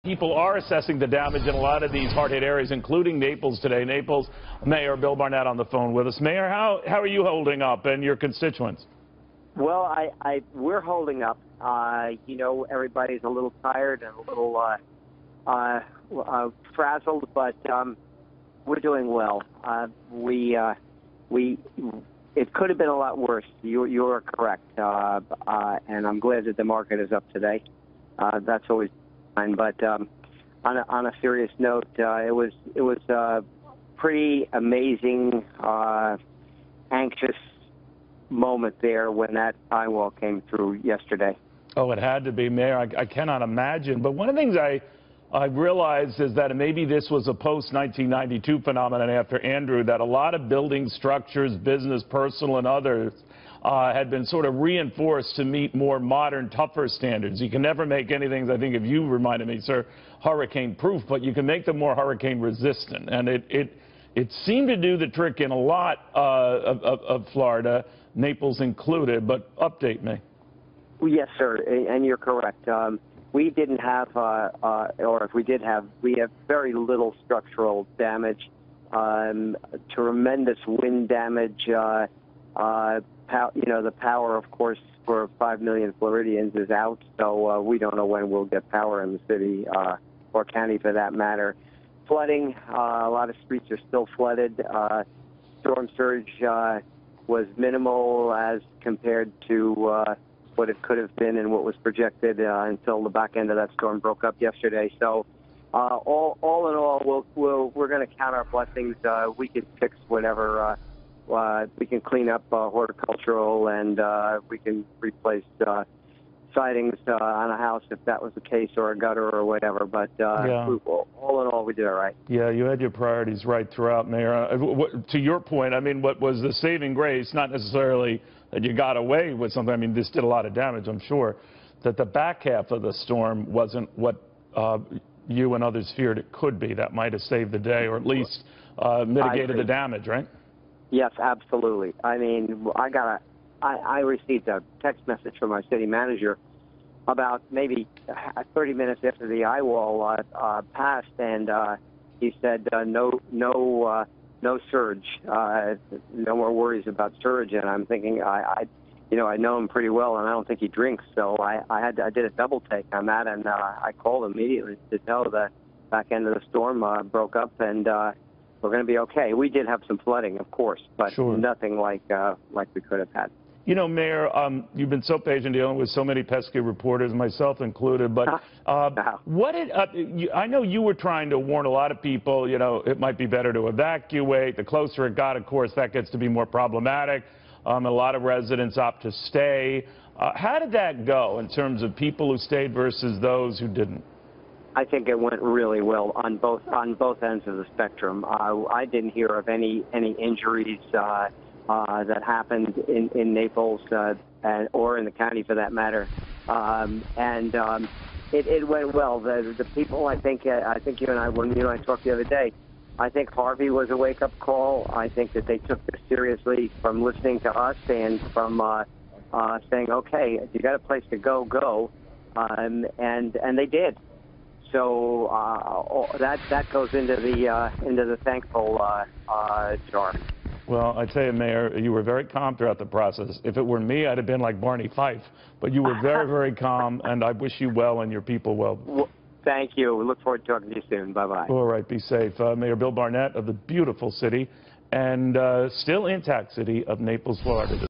People are assessing the damage in a lot of these hard-hit areas, including Naples today. Naples Mayor Bill Barnett on the phone with us. Mayor, how are you holding up and your constituents? Well, we're holding up. Everybody's a little tired and a little frazzled, but we're doing well. It could have been a lot worse. You are correct, and I'm glad that the market is up today. That's always fine. But on a serious note, it was a pretty amazing, anxious moment there when that eyewall came through yesterday. Oh, it had to be, Mayor. I cannot imagine. But one of the things I realized is that maybe this was a post-1992 phenomenon after Andrew, that a lot of building structures, business, personal, and others had been sort of reinforced to meet more modern, tougher standards. You can never make anything, I think if you reminded me, sir, hurricane-proof, but you can make them more hurricane-resistant. And it seemed to do the trick in a lot of Florida, Naples included, but update me. Well, yes, sir, and you're correct. We didn't have, or if we did have, we have very little structural damage, tremendous wind damage. The power, of course, for 5 million Floridians is out, so we don't know when we'll get power in the city or county for that matter. Flooding, a lot of streets are still flooded. Storm surge was minimal as compared to what it could have been and what was projected until the back end of that storm broke up yesterday. So all in all, we're going to count our blessings. We can fix whatever. We can clean up horticultural, and we can replace sidings on a house if that was the case, or a gutter or whatever. But all in all, we did all right. Yeah, you had your priorities right throughout, Mayor. To your point, I mean, what was the saving grace, not necessarily that you got away with something. I mean, this did a lot of damage, I'm sure, that the back half of the storm wasn't what you and others feared it could be. That might have saved the day, or at least mitigated the damage, right? Yes, absolutely. I mean, I received a text message from my city manager about maybe 30 minutes after the eyewall passed, and he said no surge, no more worries about surge. And I'm thinking, I know him pretty well, and I don't think he drinks, so I did a double take on that, and I called immediately to tell the back end of the storm broke up, and we're going to be okay. We did have some flooding, of course, but nothing like we could have had. You know, Mayor, you've been so patient dealing with so many pesky reporters, myself included, but I know you were trying to warn a lot of people, it might be better to evacuate. The closer it got, of course, that gets to be more problematic. A lot of residents opt to stay. How did that go in terms of people who stayed versus those who didn't? I think it went really well on both ends of the spectrum. I didn't hear of any injuries that happened in Naples or in the county for that matter, it went well. The people, I think you and I, when you and I talked the other day, I think Harvey was a wake-up call. I think that they took this seriously from listening to us and from saying, okay, if you got a place to go, and they did. So that goes into the thankful jar. Well, I tell you, Mayor, you were very calm throughout the process. If it were me, I'd have been like Barney Fife. But you were very, very calm, and I wish you well and your people well. Thank you. We look forward to talking to you soon. Bye-bye. All right, be safe. Mayor Bill Barnett of the beautiful city and still intact city of Naples, Florida.